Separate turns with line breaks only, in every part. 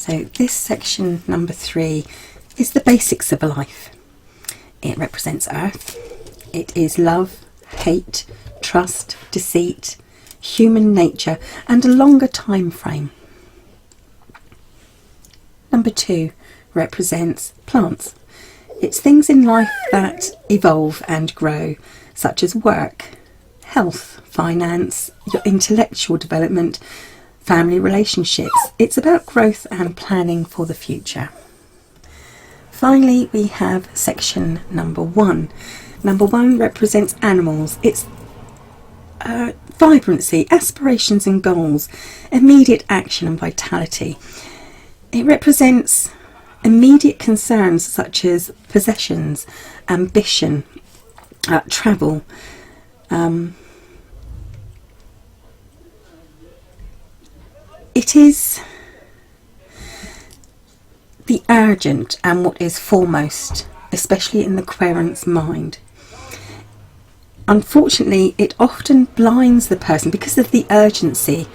So this section number 3 is the basics of life. It represents Earth. It is love, hate, trust, deceit, human nature, and a longer time frame. Number 2 represents plants. It's things in life that evolve and grow, such as work, health, finance, your intellectual development, family relationships. It's about growth and planning for the future. Finally, we have section number 1. Number 1 represents animals. It's vibrancy, aspirations and goals, immediate action and vitality. It represents immediate concerns such as possessions, ambition, travel. It is the urgent and what is foremost, especially in the querent's mind. Unfortunately, it often blinds the person because of the urgency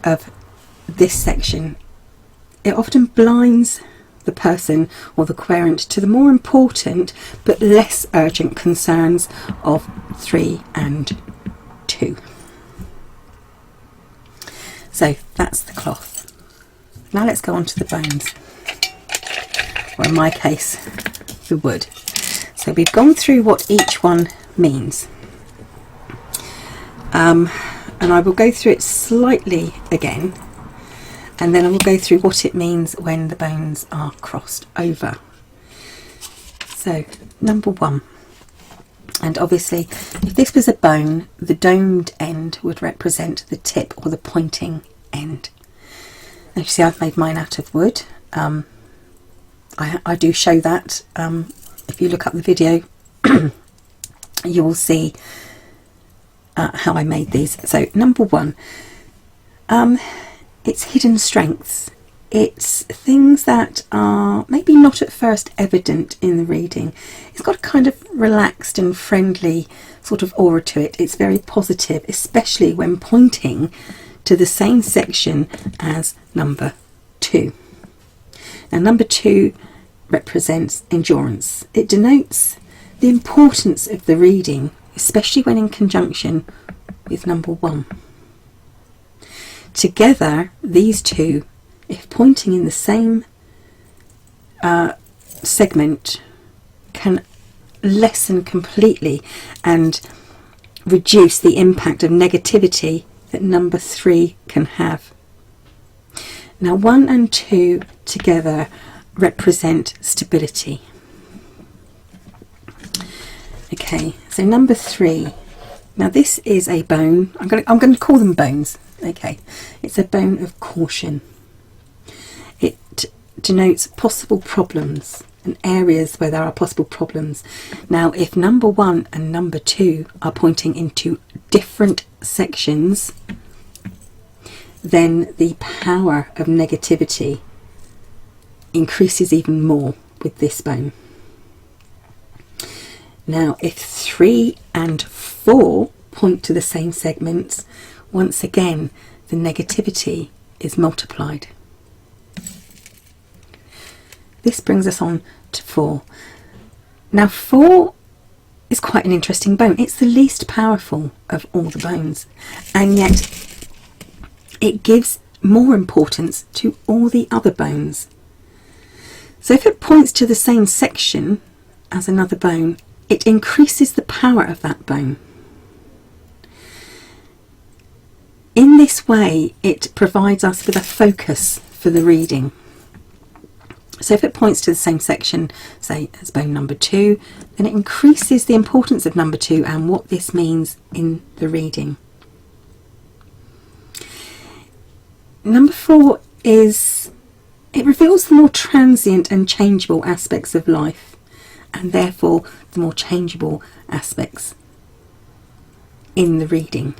of this section. It often blinds the person or the querent to the more important but less urgent concerns of 3 and 2. So that's the cloth. Now let's go on to the bones, or in my case, the wood. So we've gone through what each one means. And I will go through it slightly again, and then I will go through what it means when the bones are crossed over. So number 1, and obviously if this was a bone, the domed end would represent the tip or the pointing end. And you see I've made mine out of wood. I do show that. If you look up the video you will see how I made these. So number 1, it's hidden strengths. It's things that are maybe not at first evident in the reading. It's got a kind of relaxed and friendly sort of aura to it. It's very positive, especially when pointing to the same section as number 2. Now number 2 represents endurance. It denotes the importance of the reading, especially when in conjunction with number 1. Together, these two, if pointing in the same segment, can lessen completely and reduce the impact of negativity that number 3 can have. Now 1 and 2 together represent stability. Okay, so number 3. Now this is a bone. I'm going to call them bones. Okay, it's a bone of caution. It denotes possible problems and areas where there are possible problems. Now if number 1 and number 2 are pointing into different sections, then the power of negativity increases even more with this bone. Now if 3 and 4 point to the same segments, once again the negativity is multiplied. This brings us on to 4. Now 4 is quite an interesting bone. It's the least powerful of all the bones, and yet it gives more importance to all the other bones. So if it points to the same section as another bone, it increases the power of that bone. In this way, it provides us with a focus for the reading. So if it points to the same section, say as bone number 2, then it increases the importance of number 2 and what this means in the reading. Number 4 it reveals the more transient and changeable aspects of life, and therefore the more changeable aspects in the reading.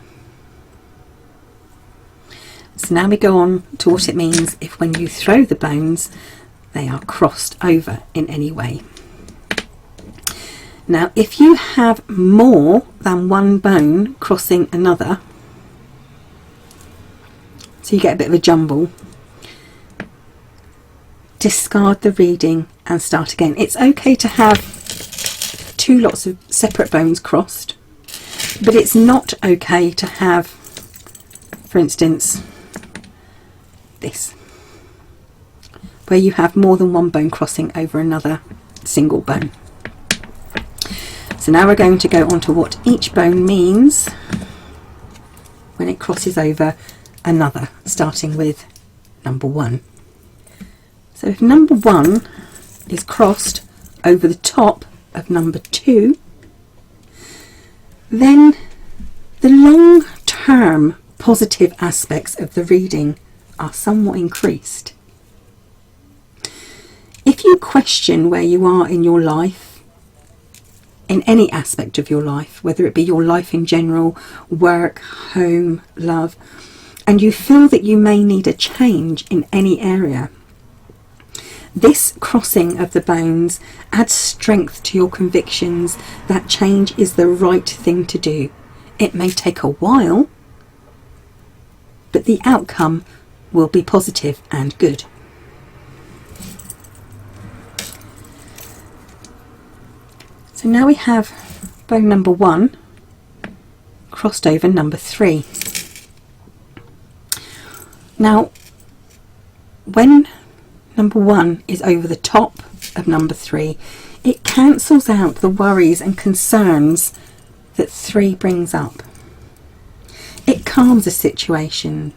So now we go on to what it means if when you throw the bones they are crossed over in any way. Now if you have more than one bone crossing another, so you get a bit of a jumble, discard the reading and start again. It's okay to have two lots of separate bones crossed, but it's not okay to have, for instance, this, where you have more than one bone crossing over another single bone. So now we're going to go on to what each bone means when it crosses over another, starting with number 1. So if number 1 is crossed over the top of number 2, then the long-term positive aspects of the reading are somewhat increased. If you question where you are in your life, in any aspect of your life, whether it be your life in general, work, home, love, and you feel that you may need a change in any area, this crossing of the bones adds strength to your convictions that change is the right thing to do. It may take a while, but the outcome will be positive and good. So now we have bone number 1 crossed over number 3. Now, when number 1 is over the top of number 3, it cancels out the worries and concerns that 3 brings up. It calms the situation,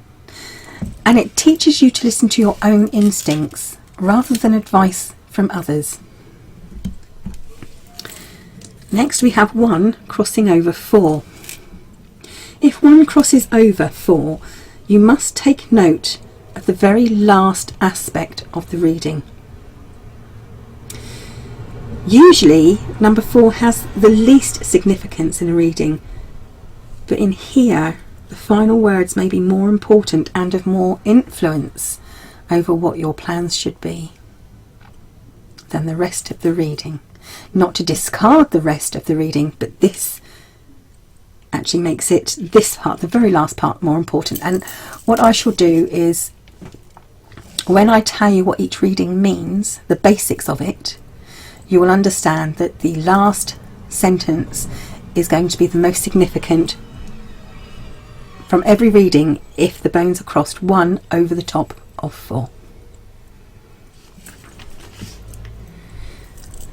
and it teaches you to listen to your own instincts rather than advice from others. Next we have 1 crossing over 4. If 1 crosses over 4, you must take note of the very last aspect of the reading. Usually number 4 has the least significance in a reading, but in here the final words may be more important and of more influence over what your plans should be than the rest of the reading. Not to discard the rest of the reading, but this actually makes it, this part, the very last part, more important. And what I shall do is, when I tell you what each reading means, the basics of it, you will understand that the last sentence is going to be the most significant from every reading if the bones are crossed 1 over the top of 4.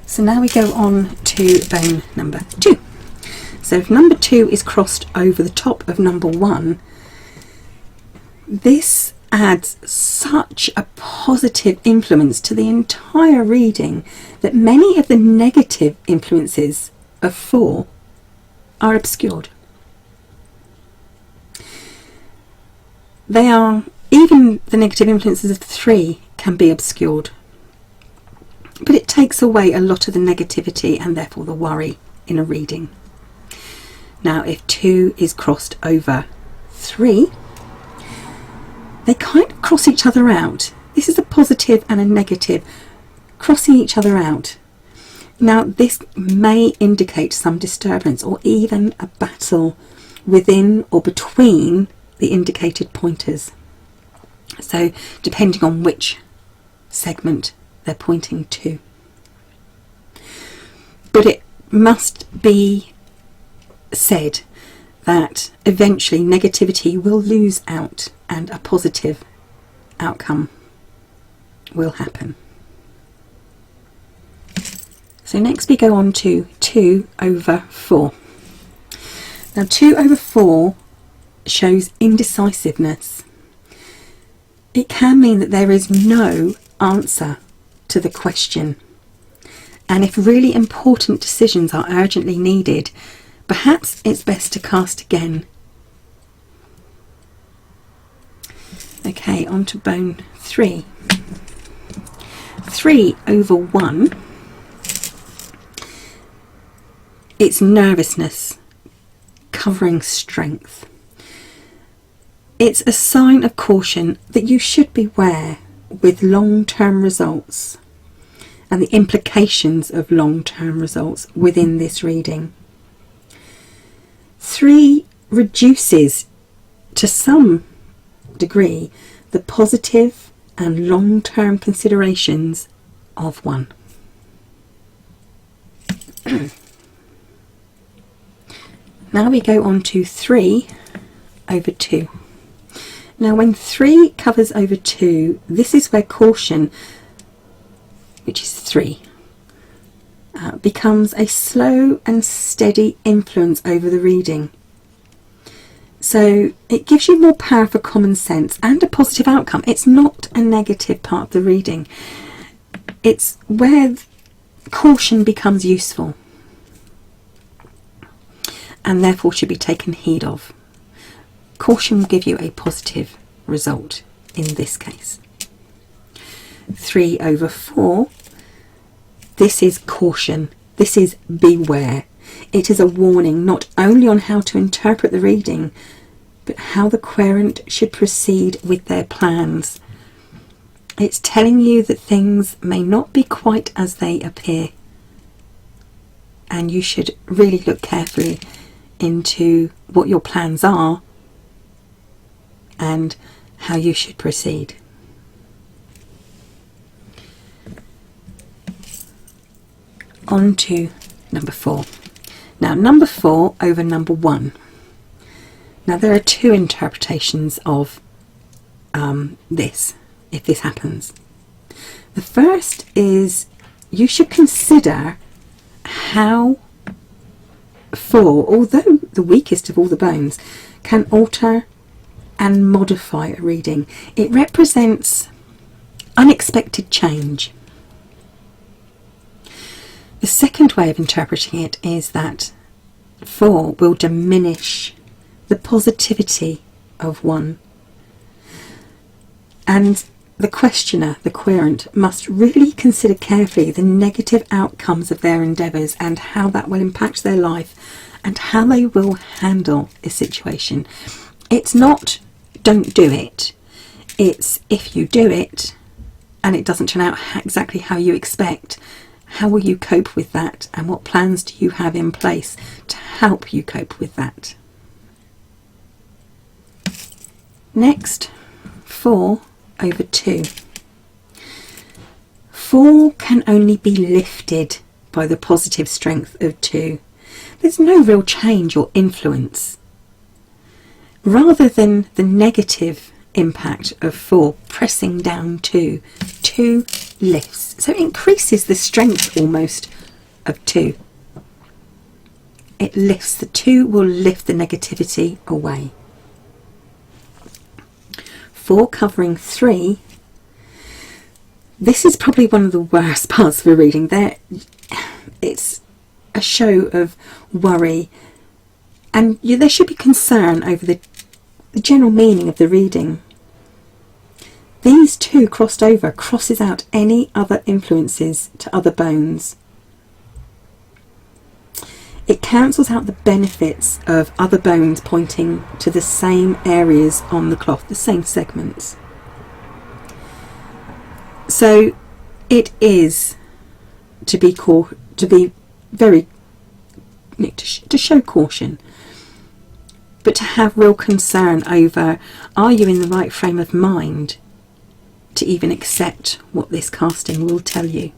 So now we go on to bone number 2. So if number 2 is crossed over the top of number 1, this adds such a positive influence to the entire reading that many of the negative influences of 4 are obscured. They are, even the negative influences of 3 can be obscured. But it takes away a lot of the negativity and therefore the worry in a reading. Now if 2 is crossed over 3, they kind of cross each other out. This is a positive and a negative crossing each other out. Now this may indicate some disturbance or even a battle within or between the indicated pointers. So depending on which segment they're pointing to. But it must be said that eventually negativity will lose out and a positive outcome will happen. So next we go on to 2 over 4. Now 2 over 4 shows indecisiveness. It can mean that there is no answer to the question, and if really important decisions are urgently needed, perhaps it's best to cast again. Okay, on to bone 3. 3 over 1, it's nervousness covering strength. It's a sign of caution that you should beware with long-term results and the implications of long-term results within this reading. 3 reduces to some degree the positive and long-term considerations of 1. Now we go on to 3 over 2. Now when 3 covers over 2, this is where caution, which is 3, becomes a slow and steady influence over the reading. So it gives you more power for common sense and a positive outcome. It's not a negative part of the reading. It's where caution becomes useful and therefore should be taken heed of. Caution will give you a positive result in this case. 3 over 4, this is caution, this is beware. It is a warning not only on how to interpret the reading, but how the querent should proceed with their plans. It's telling you that things may not be quite as they appear, and you should really look carefully into what your plans are and how you should proceed. On to number 4. Now number 4 over number 1. Now there are 2 interpretations of this, if this happens. The first is you should consider how 4, although the weakest of all the bones, can alter and modify a reading. It represents unexpected change. The second way of interpreting it is that 4 will diminish the positivity of 1. And the questioner, the querent, must really consider carefully the negative outcomes of their endeavours and how that will impact their life and how they will handle a situation. It's not don't do it. It's if you do it and it doesn't turn out exactly how you expect, how will you cope with that, and what plans do you have in place to help you cope with that? Next, 4 over 2. 4 can only be lifted by the positive strength of 2. There's no real change or influence. Rather than the negative impact of 4 pressing down 2, 2 lifts. So it increases the strength almost of 2. It lifts, the 2 will lift the negativity away. 4 covering 3. This is probably one of the worst parts of a reading. It's a show of worry, and there should be concern over the general meaning of the reading. These 2 crossed over crosses out any other influences to other bones. It cancels out the benefits of other bones pointing to the same areas on the cloth, the same segments. So it is to show caution, but to have real concern over, are you in the right frame of mind to even accept what this casting will tell you?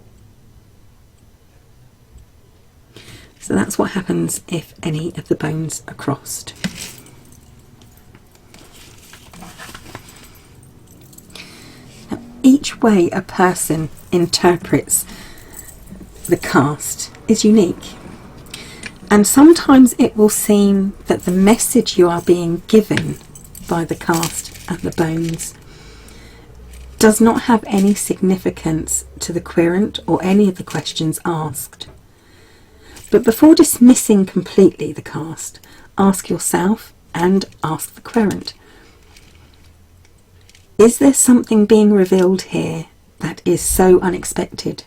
So that's what happens if any of the bones are crossed. Now, each way a person interprets the cast is unique, and sometimes it will seem that the message you are being given by the cast and the bones does not have any significance to the querent or any of the questions asked. But before dismissing completely the cast, ask yourself and ask the querent, is there something being revealed here that is so unexpected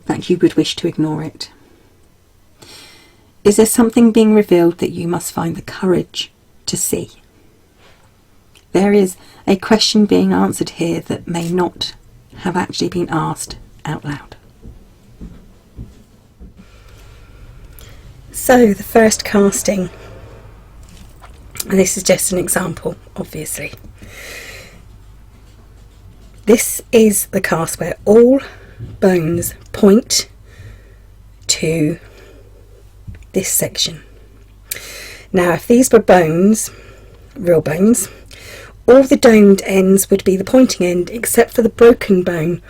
that you would wish to ignore it? Is there something being revealed that you must find the courage to see? There is a question being answered here that may not have actually been asked out loud. So the first casting, and this is just an example, obviously. this is the cast where all bones point to this section. Now, if these were bones, real bones, all the domed ends would be the pointing end, except for the broken bone,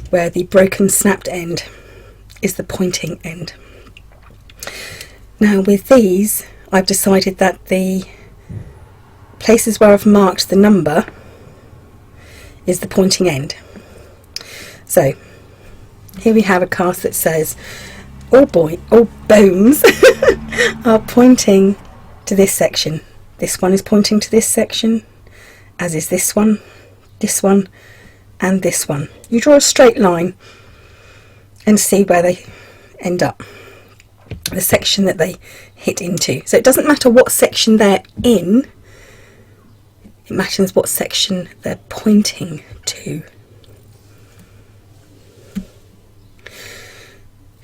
where the broken snapped end is the pointing end. Now, with these, I've decided that the places where I've marked the number is the pointing end. So here we have a cast that says all bones are pointing to this section. This one is pointing to this section, as is this one, and this one. You draw a straight line and see where they end up, the section that they hit into. So it doesn't matter what section they're in, it matters what section they're pointing to.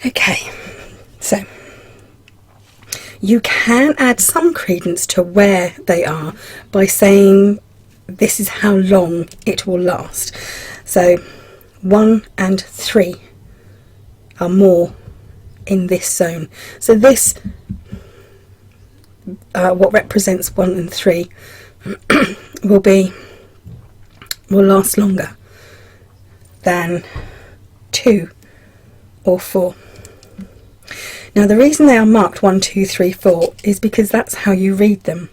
Okay, so you can add some credence to where they are by saying this is how long it will last. So 1 and 3 are more in this zone. So this, what represents 1 and 3, will last longer than 2 or 4. Now, the reason they are marked 1, 2, 3, 4 is because that's how you read them.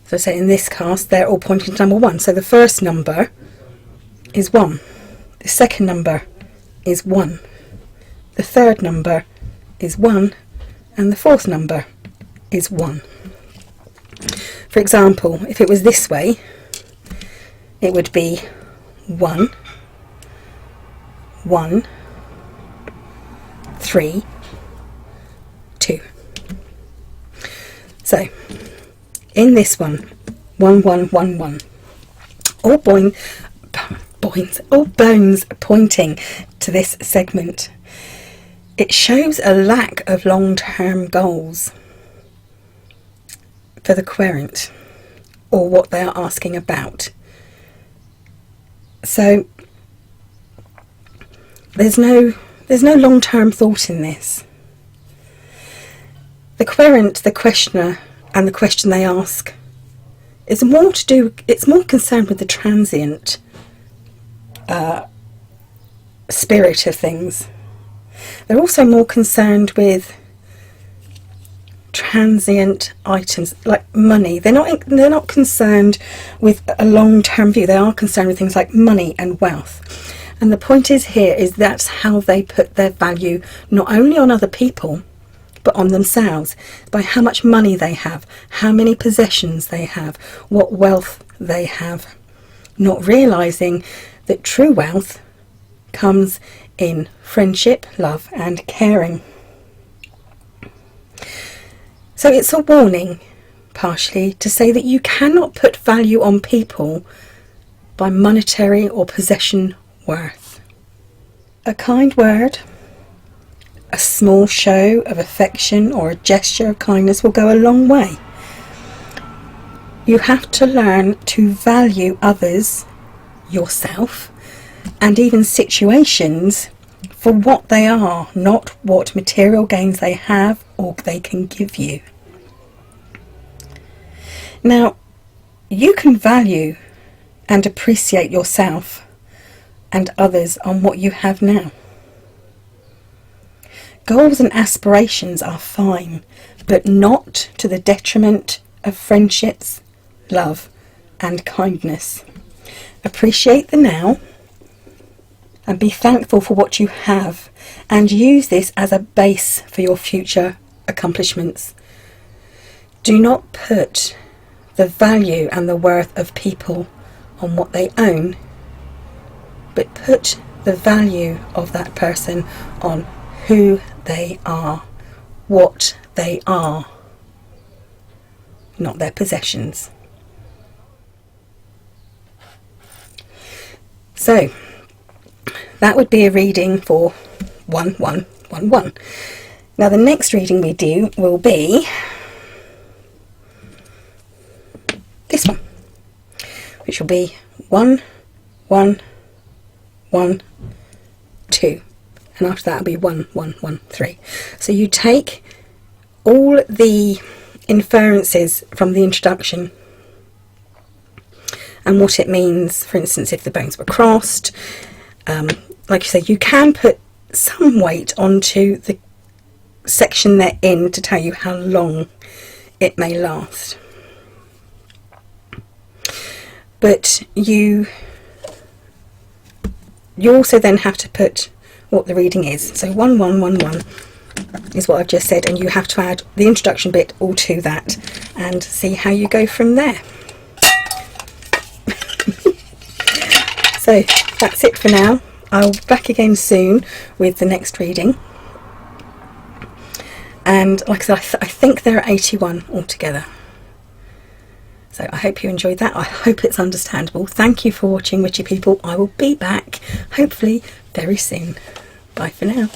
So say in this cast they're all pointing to number 1. So the first number is 1. The second number is 1. The third number is 1. And the fourth number is 1. For example, if it was this way, it would be 1, 1, 3, 2. So in this one, 1, 1, 1, 1, all bones pointing to this segment. It shows a lack of long-term goals for the querent, or what they are asking about. So there's no long-term thought in this. The querent, the questioner, and the question they ask is more concerned with the transient spirit of things. They're also more concerned with transient items like money. They're not concerned with a long-term view. They are concerned with things like money and wealth. And the point is here is that's how they put their value not only on other people but on themselves, by how much money they have, how many possessions they have, what wealth they have, not realizing that true wealth comes in friendship, love and caring. So it's a warning, partially, to say that you cannot put value on people by monetary or possession worth. A kind word, a small show of affection or a gesture of kindness will go a long way. You have to learn to value others, yourself, and even situations for what they are, not what material gains they have or they can give you. Now, you can value and appreciate yourself and others on what you have now. Goals and aspirations are fine, but not to the detriment of friendships, love and kindness. Appreciate the now and be thankful for what you have, and use this as a base for your future accomplishments. Do not put the value and the worth of people on what they own, but put the value of that person on who they are, what they are, not their possessions. So that would be a reading for 1, 1, 1, 1. Now the next reading we do will be this one, which will be 1, 1, 1, 2, and after that will be 1, 1, 1, 3. So you take all the inferences from the introduction and what it means. For instance, if the bones were crossed, like you said, you can put some weight onto the section they're in to tell you how long it may last. But you also then have to put what the reading is. So 1, 1, 1, 1 is what I've just said, and you have to add the introduction bit all to that and see how you go from there. So that's it for now. I'll be back again soon with the next reading. And like I said, I think there are 81 altogether. So I hope you enjoyed that. I hope it's understandable. Thank you for watching, witchy people. I will be back hopefully very soon. Bye for now.